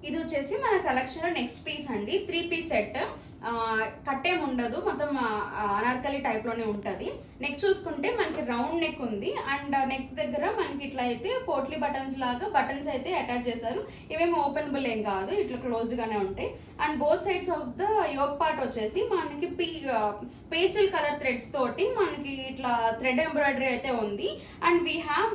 ఇది వచ్చేసి మన కలెక్షన్ నెక్స్ట్ పీస్ అండి, 3 పీస్ సెట్. కట్టేం ఉండదు, మొత్తం అనార్కలి టైప్ లోనే ఉంటది. నెక్ చూసుకుంటే మనకి రౌండ్ నెక్ ఉంది అండ్ నెక్ దగ్గర మనకి ఇట్లా అయితే పోట్లీ బటన్స్ లాగా బటన్స్ అయితే అటాచ్ చేశారు. ఇవేమో ఓపెనబుల్ ఏం కాదు, ఇట్లా క్లోజ్డ్ గానే ఉంటాయి. And both sides of the yoke part వచ్చేసి మనకి పేస్టల్ కలర్ థ్రెడ్స్ తోటి మనకి ఇట్లా థ్రెడ్ ఎంబ్రాయిడరీ అయితే ఉంది. And we have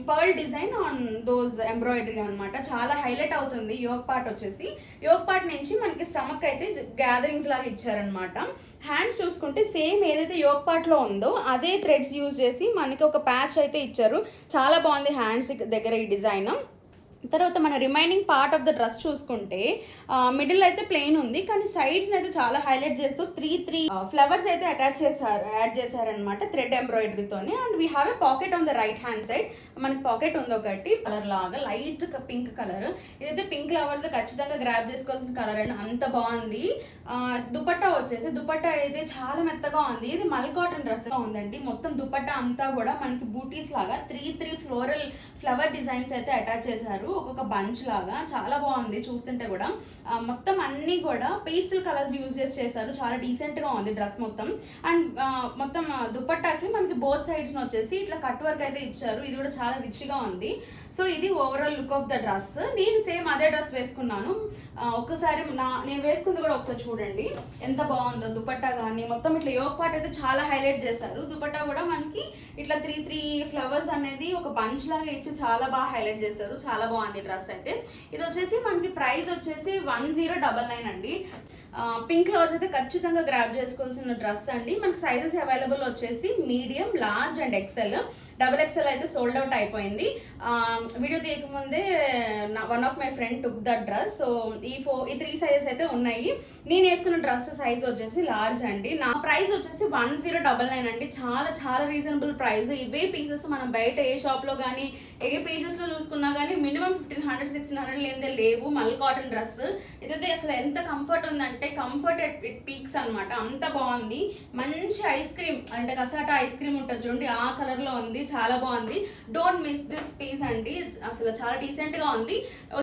pearl design on those embroidery అనమాట. చాలా హైలైట్ అవుతుంది యోక్ పార్ట్ వచ్చేసి. యోక్ పార్ట్ నుంచి మనకి స్టమక్ అయితే గ్యాదరింగ్స్ లాగా ఇచ్చారనమాట. హ్యాండ్స్ చూసుకుంటే సేమ్ ఏదైతే యోక్ పార్ట్ లో ఉందో అదే థ్రెడ్స్ యూజ్ చేసి మనకి ఒక ప్యాచ్ అయితే ఇచ్చారు. చాలా బాగుంది హ్యాండ్స్ దగ్గర ఈ డిజైన్. తర్వాత మన remaining part of the dress చూసుకుంటే మిడిల్ అయితే ప్లెయిన్ ఉంది, కానీ సైడ్స్ అయితే చాలా హైలైట్ చేస్తూ త్రీ ఫ్లవర్స్ అయితే యాడ్ చేశారనమాట థ్రెడ్ ఎంబ్రాయిడరీతోనే. And we have a pocket on the right hand side. మనకి పాకెట్ ఉంది ఒకటి కలర్ లాగా, లైట్ పింక్ కలర్. ఇదైతే పింక్ ఫ్లవర్స్ ఖచ్చితంగా గ్రాప్ చేసుకోవాల్సిన కలర్ అండి, అంత బాగుంది. దుపట్టా వచ్చేసి దుపట్టా అయితే చాలా మెత్తగా ఉంది. ఇది మల్ కాటన్ డ్రెస్ గా ఉందండి. మొత్తం దుపట్టా అంతా కూడా మనకి బూటీస్ లాగా త్రీ ఫ్లోరల్ ఫ్లవర్ డిజైన్స్ అయితే అటాచ్ చేశారు, ఒక్కొక్క బంచ్ లాగా. చాలా బాగుంది చూస్తుంటే కూడా. మొత్తం అన్ని కూడా పేస్టల్ కలర్స్ యూజ్ చేశారు, చాలా డీసెంట్ గా ఉంది డ్రెస్ మొత్తం. అండ్ మొత్తం దుపట్టాకి మనకి బోత్ సైడ్స్ వచ్చేసి ఇట్లా కట్ వర్క్ అయితే ఇచ్చారు. ఇది కూడా చాలా రిచ్ గా ఉంది. సో ఇది overall look of the dress. నేను సేమ్ అదే డ్రెస్ వేసుకున్నాను. ఒక్కసారి నేను వేసుకుంది కూడా ఒకసారి చూడండి ఎంత బాగుందో. దుపట్టా కానీ మొత్తం ఇట్లా యోక్ పార్ట్ అయితే చాలా హైలైట్ చేశారు. దుపట్టా కూడా మనకి ఇట్లా త్రీ ఫ్లవర్స్ అనేది ఒక బంచ్ లాగా ఇచ్చి చాలా బాగా హైలైట్ చేశారు. చాలా బాగుంది డ్రెస్ అయితే. ఇది వచ్చేసి మనకి ప్రైస్ వచ్చేసి 1099 అండి. పింక్ కలర్స్ అయితే ఖచ్చితంగా గ్రాప్ చేసుకోవాల్సిన డ్రెస్ అండి. మనకి సైజెస్ అవైలబుల్ వచ్చేసి medium, large and XL. Double XL అయితే సోల్డ్ అవుట్ అయిపోయింది. వీడియో తీయకముందే one of my friend took the dress. So ఈ 3 సైజెస్ అయితే ఉన్నాయి. నేను వేసుకున్న డ్రెస్ సైజ్ వచ్చేసి లార్జ్ అండి. నా ప్రైస్ వచ్చేసి 1099 అండి. చాలా చాలా రీజనబుల్ ప్రైస్. ఇవే పీసెస్ మనం బయట ఏ షాప్ లో కానీ ఏ పేజెస్ లో చూసుకున్నా కానీ మినిమం 1500-1600 లేదే లేవు. మల్ కాటన్ డ్రెస్ ఇదైతే అసలు ఎంత కంఫర్ట్ ఉందంటే కంఫర్ట్ ఇట్ పీక్స్ అనమాట, అంత బాగుంది. మంచి ఐస్ క్రీమ్ అంటే కసాటా ఐస్ క్రీమ్ ఉంటుంది చూడండి, ఆ కలర్ లో ఉంది. చాలా బాగుంది. డోంట్ మిస్ దిస్ పీస్ అండి, అసలు చాలా డీసెంట్ గా ఉంది.